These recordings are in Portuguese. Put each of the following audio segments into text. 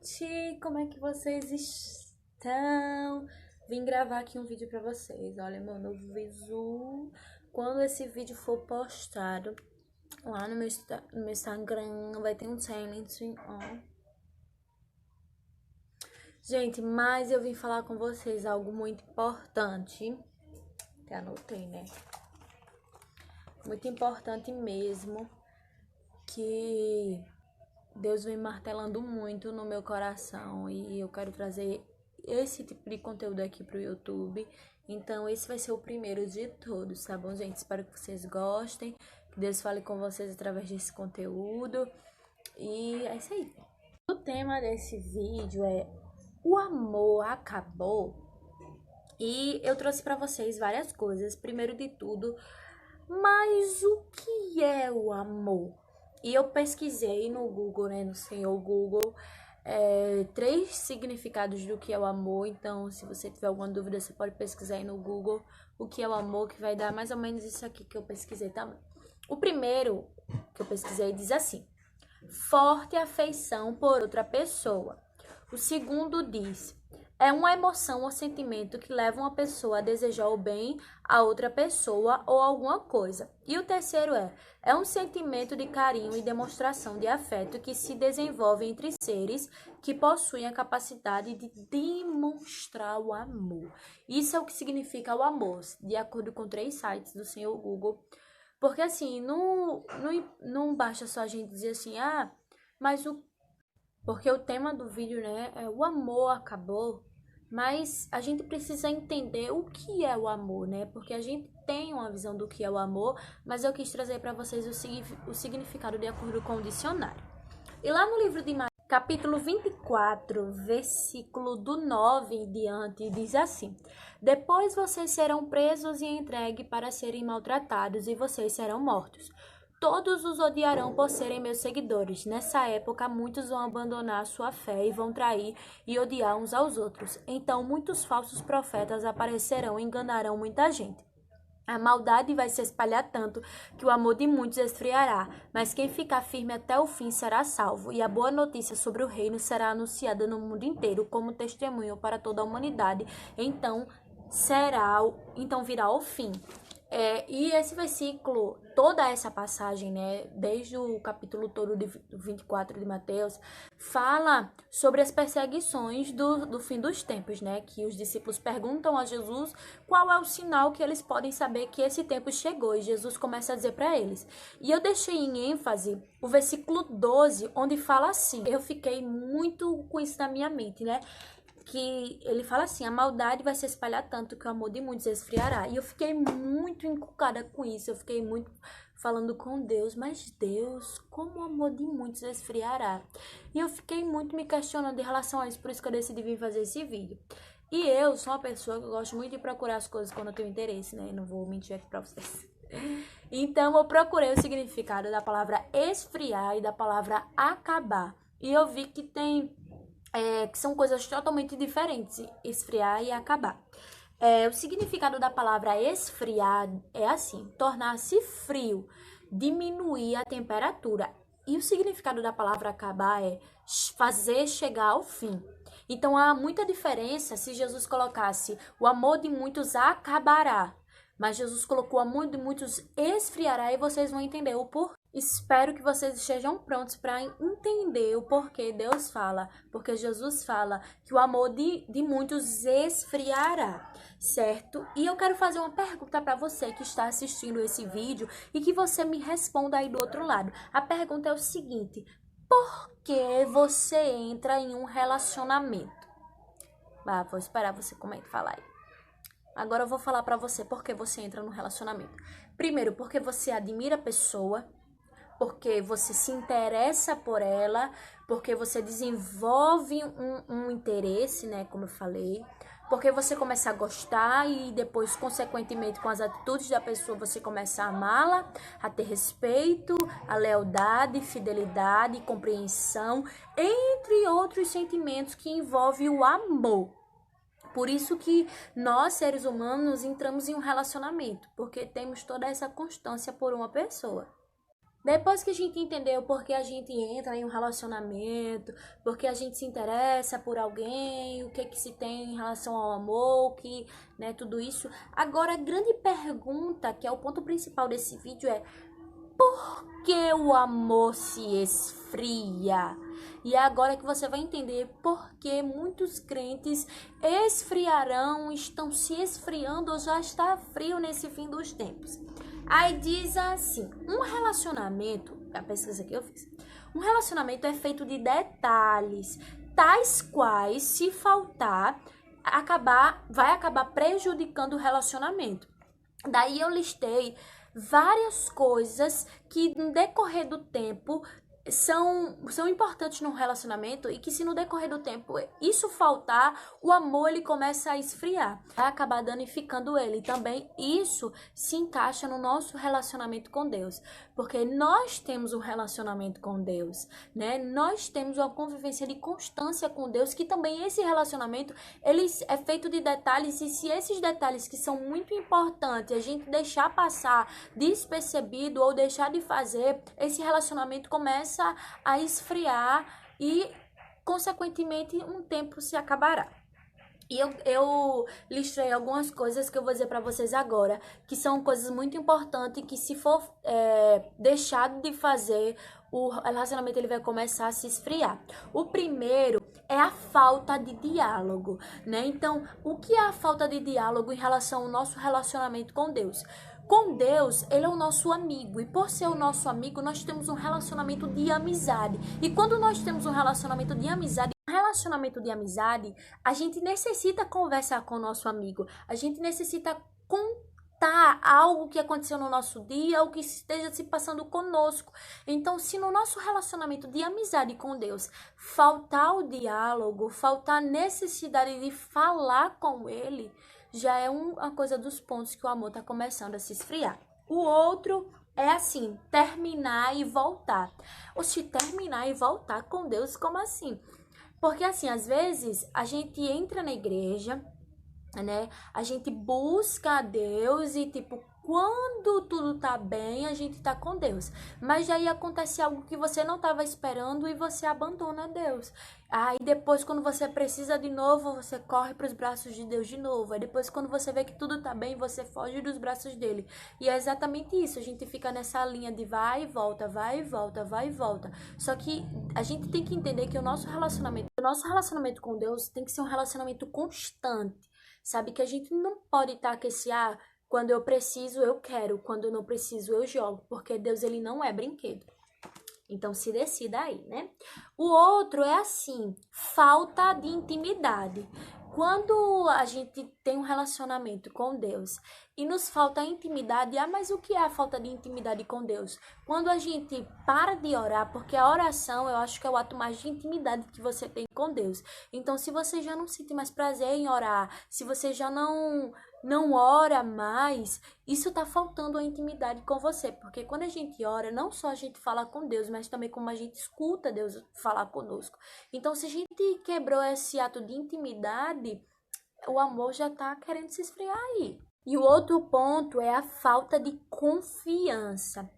gente! Como é que vocês estão? Vim gravar aqui um vídeo pra vocês. Olha, meu novo visu. Quando esse vídeo for postado lá no meu Instagram, vai ter um silence on. Gente, mas eu vim falar com vocês algo muito importante. Até anotei, né? Muito importante mesmo. Que Deus vem martelando muito no meu coração e eu quero trazer esse tipo de conteúdo aqui pro YouTube. Então esse vai ser o primeiro de todos, tá bom, gente? Espero que vocês gostem, que Deus fale com vocês através desse conteúdo. E é isso aí. O tema desse vídeo é o amor acabou. E eu trouxe pra vocês várias coisas. Primeiro de tudo, mas o que é o amor? E eu pesquisei no Google, né, no senhor Google, 3 significados do que é o amor. Então, se você tiver alguma dúvida, você pode pesquisar aí no Google o que é o amor, que vai dar mais ou menos isso aqui que eu pesquisei também. O primeiro que eu pesquisei diz assim: forte afeição por outra pessoa. O segundo diz: é uma emoção ou sentimento que leva uma pessoa a desejar o bem a outra pessoa ou alguma coisa. E o terceiro é um sentimento de carinho e demonstração de afeto que se desenvolve entre seres que possuem a capacidade de demonstrar o amor. Isso é o que significa o amor, de acordo com 3 sites do senhor Google. Porque assim, não basta só a gente dizer assim, mas porque o tema do vídeo, né, é o amor acabou. Mas a gente precisa entender o que é o amor, né? Porque a gente tem uma visão do que é o amor, mas eu quis trazer para vocês o significado de acordo com o dicionário. E lá no livro de Mateus, capítulo 24, versículo do 9 em diante, diz assim: depois vocês serão presos e entregues para serem maltratados, e vocês serão mortos. Todos os odiarão por serem meus seguidores. Nessa época, muitos vão abandonar sua fé e vão trair e odiar uns aos outros. Então, muitos falsos profetas aparecerão e enganarão muita gente. A maldade vai se espalhar tanto que o amor de muitos esfriará, mas quem ficar firme até o fim será salvo, e a boa notícia sobre o reino será anunciada no mundo inteiro como testemunho para toda a humanidade. Então virá o fim. E esse versículo, toda essa passagem, né, desde o capítulo todo de 24 de Mateus, fala sobre as perseguições do fim dos tempos, né, que os discípulos perguntam a Jesus qual é o sinal que eles podem saber que esse tempo chegou, e Jesus começa a dizer para eles. E eu deixei em ênfase o versículo 12, onde fala assim, eu fiquei muito com isso na minha mente, né, que ele fala assim: a maldade vai se espalhar tanto que o amor de muitos esfriará. E eu fiquei muito encucada com isso, eu fiquei muito falando com Deus, mas Deus, como o amor de muitos esfriará? E eu fiquei muito me questionando em relação a isso, por isso que eu decidi vir fazer esse vídeo. E eu sou uma pessoa que gosto muito de procurar as coisas quando eu tenho interesse, né? Não vou mentir aqui pra vocês. Então eu procurei o significado da palavra esfriar e da palavra acabar. E eu vi que que são coisas totalmente diferentes, esfriar e acabar. O significado da palavra esfriar é assim: tornar-se frio, diminuir a temperatura. E o significado da palavra acabar é fazer chegar ao fim. Então há muita diferença se Jesus colocasse o amor de muitos acabará, mas Jesus colocou o amor de muitos esfriará, e vocês vão entender o porquê. Espero que vocês estejam prontos para entender o porquê Deus fala, porque Jesus fala que o amor de muitos esfriará, certo? E eu quero fazer uma pergunta para você que está assistindo esse vídeo e que você me responda aí do outro lado. A pergunta é o seguinte: por que você entra em um relacionamento? Vou esperar você falar aí. Agora eu vou falar para você por que você entra no relacionamento. Primeiro, porque você admira a pessoa, porque você se interessa por ela, porque você desenvolve um interesse, né, como eu falei, porque você começa a gostar e depois, consequentemente, com as atitudes da pessoa, você começa a amá-la, a ter respeito, a lealdade, fidelidade, compreensão, entre outros sentimentos que envolvem o amor. Por isso que nós, seres humanos, entramos em um relacionamento, porque temos toda essa constância por uma pessoa. Depois que a gente entendeu por que a gente entra em um relacionamento, porque a gente se interessa por alguém, o que se tem em relação ao amor, que, né, tudo isso. Agora, a grande pergunta, que é o ponto principal desse vídeo é: por que o amor se esfria? E é agora que você vai entender por que muitos crentes esfriarão, estão se esfriando ou já está frio nesse fim dos tempos. Aí diz assim, um relacionamento, a pesquisa que eu fiz, um relacionamento é feito de detalhes, tais quais, se faltar, vai acabar prejudicando o relacionamento. Daí eu listei várias coisas que no decorrer do tempo são importantes no relacionamento e que se no decorrer do tempo isso faltar, o amor ele começa a esfriar, vai acabar danificando ele. E também isso se encaixa no nosso relacionamento com Deus, porque nós temos um relacionamento com Deus, né? Nós temos uma convivência de constância com Deus, que também esse relacionamento ele é feito de detalhes, e se esses detalhes que são muito importantes a gente deixar passar despercebido ou deixar de fazer, esse relacionamento começa a esfriar e, consequentemente, um tempo se acabará. E eu listei algumas coisas que eu vou dizer para vocês agora, que são coisas muito importantes, que se for deixado de fazer, o relacionamento ele vai começar a se esfriar. O primeiro é a falta de diálogo, né? Então, o que é a falta de diálogo em relação ao nosso relacionamento com Deus? Com Deus, ele é o nosso amigo, e por ser o nosso amigo, nós temos um relacionamento de amizade. E quando nós temos um relacionamento de amizade, a gente necessita conversar com o nosso amigo, a gente necessita contar algo que aconteceu no nosso dia, o que esteja se passando conosco. Então, se no nosso relacionamento de amizade com Deus faltar o diálogo, faltar a necessidade de falar com ele, já é uma coisa dos pontos que o amor está começando a se esfriar. O outro é assim, terminar e voltar. Ou se terminar e voltar com Deus, como assim? Porque assim, às vezes a gente entra na igreja, né? A gente busca a Deus e tipo, quando tudo tá bem, a gente tá com Deus. Mas aí acontece algo que você não tava esperando e você abandona Deus. Aí depois, quando você precisa de novo, você corre para os braços de Deus de novo. Aí depois, quando você vê que tudo tá bem, você foge dos braços dele. E é exatamente isso. A gente fica nessa linha de vai e volta, vai e volta, vai e volta. Só que a gente tem que entender que o nosso relacionamento com Deus tem que ser um relacionamento constante. Sabe que a gente não pode estar quando eu preciso, eu quero, quando eu não preciso, eu jogo, porque Deus ele não é brinquedo. Então se decida aí, né? O outro é assim, falta de intimidade. Quando a gente tem um relacionamento com Deus e nos falta intimidade, mas o que é a falta de intimidade com Deus? Quando a gente para de orar, porque a oração eu acho que é o ato mais de intimidade que você tem com Deus. Então, se você já não sente mais prazer em orar, se você já não ora mais, isso tá faltando a intimidade com você, porque quando a gente ora, não só a gente fala com Deus, mas também como a gente escuta Deus falar conosco. Então, se a gente quebrou esse ato de intimidade, o amor já tá querendo se esfriar aí. E o outro ponto é a falta de confiança.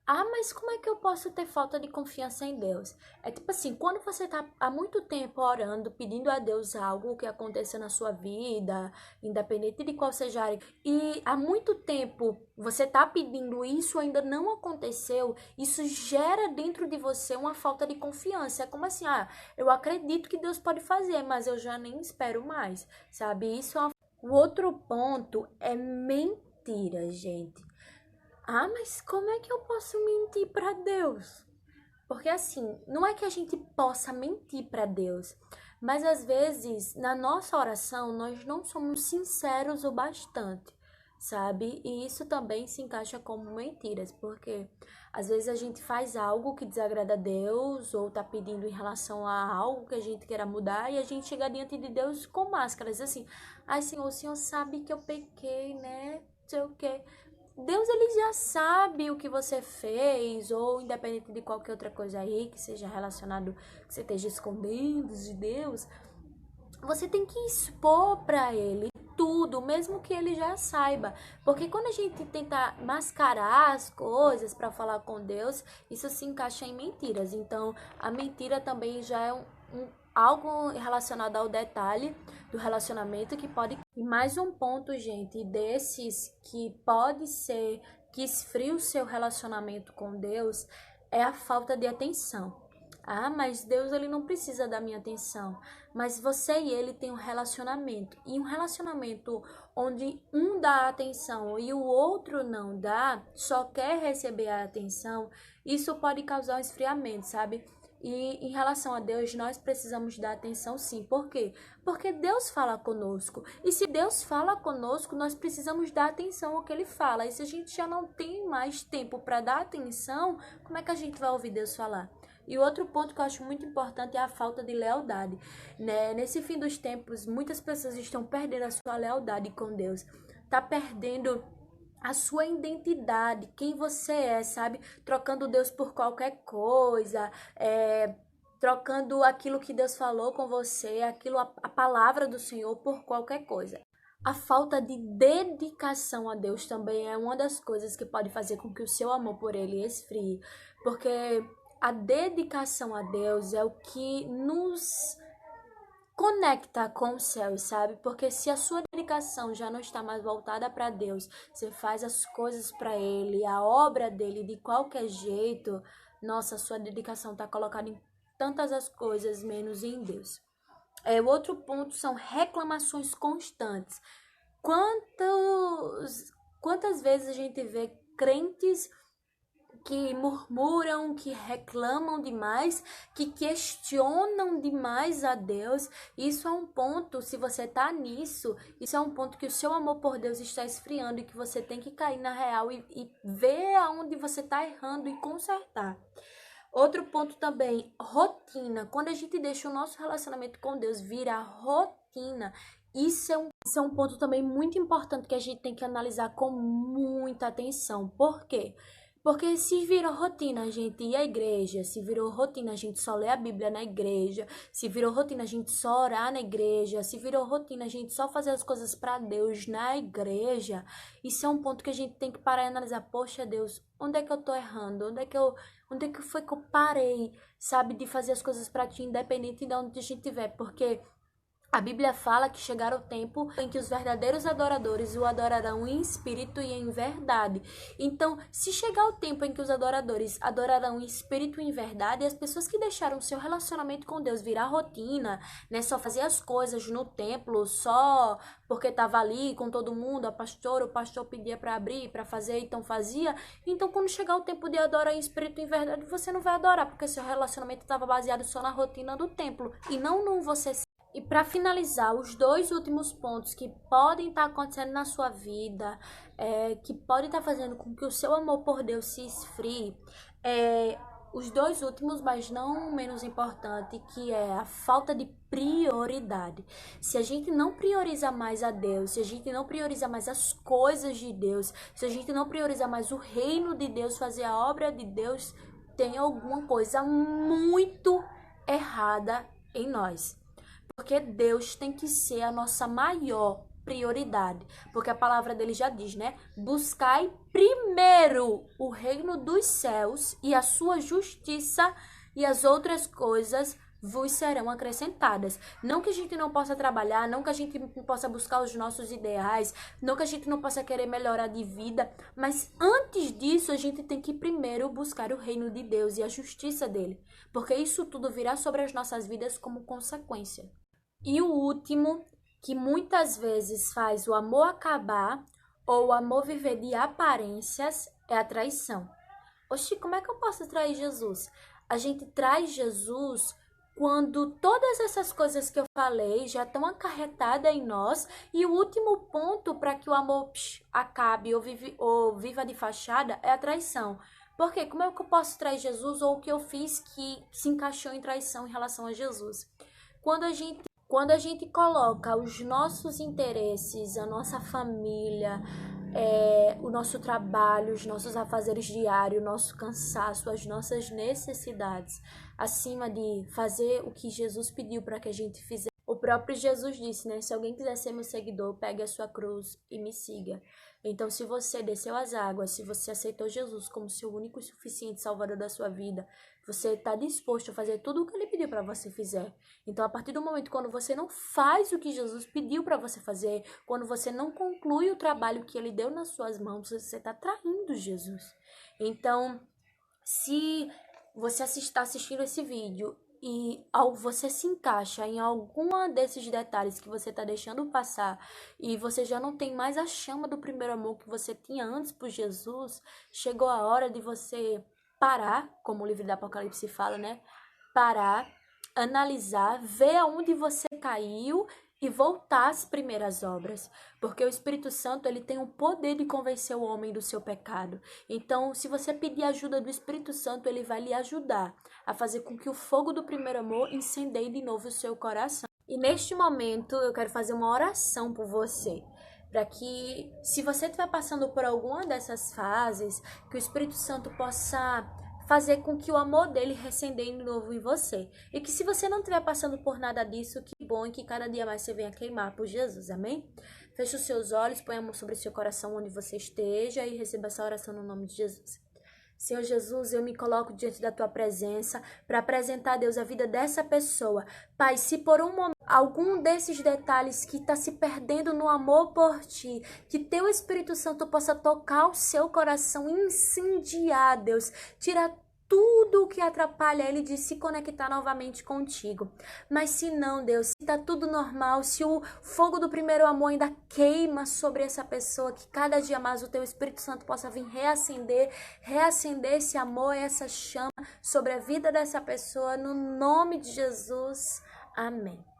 Mas como é que eu posso ter falta de confiança em Deus? É tipo assim, quando você tá há muito tempo orando, pedindo a Deus algo que aconteça na sua vida, independente de qual seja a área, e há muito tempo você tá pedindo isso, ainda não aconteceu, isso gera dentro de você uma falta de confiança. É como assim, eu acredito que Deus pode fazer, mas eu já nem espero mais, sabe? O outro ponto é mentira, gente. Mas como é que eu posso mentir para Deus? Porque assim, não é que a gente possa mentir para Deus, mas às vezes na nossa oração nós não somos sinceros o bastante, sabe? E isso também se encaixa como mentiras, porque às vezes a gente faz algo que desagrada a Deus ou tá pedindo em relação a algo que a gente queira mudar e a gente chega diante de Deus com máscaras, assim, Senhor, o Senhor sabe que eu pequei, né? Não sei o quê. Deus, ele já sabe o que você fez, ou independente de qualquer outra coisa aí, que seja relacionado, que você esteja escondendo de Deus, você tem que expor para ele tudo, mesmo que ele já saiba. Porque quando a gente tenta mascarar as coisas para falar com Deus, isso se encaixa em mentiras. Então, a mentira também já é algo relacionado ao detalhe do relacionamento que pode... E mais um ponto, gente, desses que pode ser que esfria o seu relacionamento com Deus é a falta de atenção. Ah, mas Deus, ele não precisa da minha atenção. Mas você e ele têm um relacionamento. E um relacionamento onde um dá atenção e o outro não dá, só quer receber a atenção, isso pode causar um esfriamento, sabe? E em relação a Deus, nós precisamos dar atenção sim. Por quê? Porque Deus fala conosco. E se Deus fala conosco, nós precisamos dar atenção ao que Ele fala. E se a gente já não tem mais tempo para dar atenção, como é que a gente vai ouvir Deus falar? E outro ponto que eu acho muito importante é a falta de lealdade, né? Nesse fim dos tempos, muitas pessoas estão perdendo a sua lealdade com Deus. Tá perdendo a sua identidade, quem você é, sabe? Trocando Deus por qualquer coisa, trocando aquilo que Deus falou com você, a palavra do Senhor por qualquer coisa. A falta de dedicação a Deus também é uma das coisas que pode fazer com que o seu amor por Ele esfrie, porque a dedicação a Deus é o que nos conecta com os céus, sabe? Porque se a sua dedicação já não está mais voltada para Deus, você faz as coisas para Ele, a obra dele de qualquer jeito, nossa, a sua dedicação está colocada em tantas as coisas, menos em Deus. O outro ponto são reclamações constantes. Quantas vezes a gente vê crentes que murmuram, que reclamam demais, que questionam demais a Deus? Isso é um ponto, se você tá nisso, isso é um ponto que o seu amor por Deus está esfriando e que você tem que cair na real e ver aonde você tá errando e consertar. Outro ponto também, rotina. Quando a gente deixa o nosso relacionamento com Deus virar rotina, isso é um ponto também muito importante que a gente tem que analisar com muita atenção. Por quê? Porque se virou rotina a gente ir à igreja, se virou rotina a gente só ler a Bíblia na igreja, se virou rotina a gente só orar na igreja, se virou rotina a gente só fazer as coisas para Deus na igreja, isso é um ponto que a gente tem que parar e analisar. Poxa, Deus, onde é que eu tô errando? Onde é que foi que eu parei, sabe, de fazer as coisas para Ti, independente de onde a gente estiver? Porque a Bíblia fala que chegará o tempo em que os verdadeiros adoradores o adorarão em espírito e em verdade. Então, se chegar o tempo em que os adoradores adorarão em espírito e em verdade, as pessoas que deixaram seu relacionamento com Deus virar rotina, né, só fazer as coisas no templo, só porque estava ali com todo mundo, o pastor pedia para abrir, para fazer, então fazia. Então, quando chegar o tempo de adorar em espírito e em verdade, você não vai adorar, porque seu relacionamento estava baseado só na rotina do templo e não no você. E para finalizar, os dois últimos pontos que podem estar acontecendo na sua vida, que podem estar fazendo com que o seu amor por Deus se esfrie, os dois últimos, mas não menos importante, que é a falta de prioridade. Se a gente não prioriza mais a Deus, se a gente não prioriza mais as coisas de Deus, se a gente não prioriza mais o reino de Deus, fazer a obra de Deus, tem alguma coisa muito errada em nós. Porque Deus tem que ser a nossa maior prioridade. Porque a palavra dele já diz, né? Buscai primeiro o reino dos céus e a sua justiça, e as outras coisas vos serão acrescentadas. Não que a gente não possa trabalhar, não que a gente não possa buscar os nossos ideais, não que a gente não possa querer melhorar de vida, mas antes disso a gente tem que primeiro buscar o reino de Deus e a justiça dele. Porque isso tudo virá sobre as nossas vidas como consequência. E o último, que muitas vezes faz o amor acabar ou o amor viver de aparências, é a traição. Oxi, como é que eu posso trair Jesus? A gente trai Jesus quando todas essas coisas que eu falei já estão acarretadas em nós. E o último ponto para que o amor acabe ou viva de fachada é a traição. Por quê? Como é que eu posso trair Jesus ou o que eu fiz que se encaixou em traição em relação a Jesus? Quando a gente coloca os nossos interesses, a nossa família, o nosso trabalho, os nossos afazeres diários, o nosso cansaço, as nossas necessidades, acima de fazer o que Jesus pediu para que a gente fizesse, ou próprio Jesus disse, né? Se alguém quiser ser meu seguidor, pegue a sua cruz e me siga. Então, se você desceu as águas, se você aceitou Jesus como seu único e suficiente salvador da sua vida, você está disposto a fazer tudo o que ele pediu para você fazer. Então, a partir do momento quando você não faz o que Jesus pediu para você fazer, quando você não conclui o trabalho que ele deu nas suas mãos, você está traindo Jesus. Então, se você está assistindo esse vídeo e você se encaixa em alguma desses detalhes que você está deixando passar e você já não tem mais a chama do primeiro amor que você tinha antes por Jesus, chegou a hora de você parar, como o livro do Apocalipse fala, né? Parar, analisar, ver aonde você caiu e voltar às primeiras obras, porque o Espírito Santo ele tem o poder de convencer o homem do seu pecado. Então, se você pedir ajuda do Espírito Santo, ele vai lhe ajudar a fazer com que o fogo do primeiro amor incendeie de novo o seu coração. E neste momento, eu quero fazer uma oração por você, para que, se você estiver passando por alguma dessas fases, que o Espírito Santo possa fazer com que o amor dele recendeie de novo em você. E que se você não estiver passando por nada disso, que bom e que cada dia mais você venha queimar por Jesus, amém? Feche os seus olhos, põe a mão sobre o seu coração onde você esteja e receba essa oração no nome de Jesus. Senhor Jesus, eu me coloco diante da tua presença para apresentar a Deus a vida dessa pessoa. Pai, se por um momento algum desses detalhes que está se perdendo no amor por ti, que teu Espírito Santo possa tocar o seu coração e incendiar, Deus, tirar tudo o que atrapalha ele de se conectar novamente contigo. Mas se não, Deus, se tá tudo normal, se o fogo do primeiro amor ainda queima sobre essa pessoa, que cada dia mais o teu Espírito Santo possa vir reacender esse amor, essa chama sobre a vida dessa pessoa, no nome de Jesus. Amém.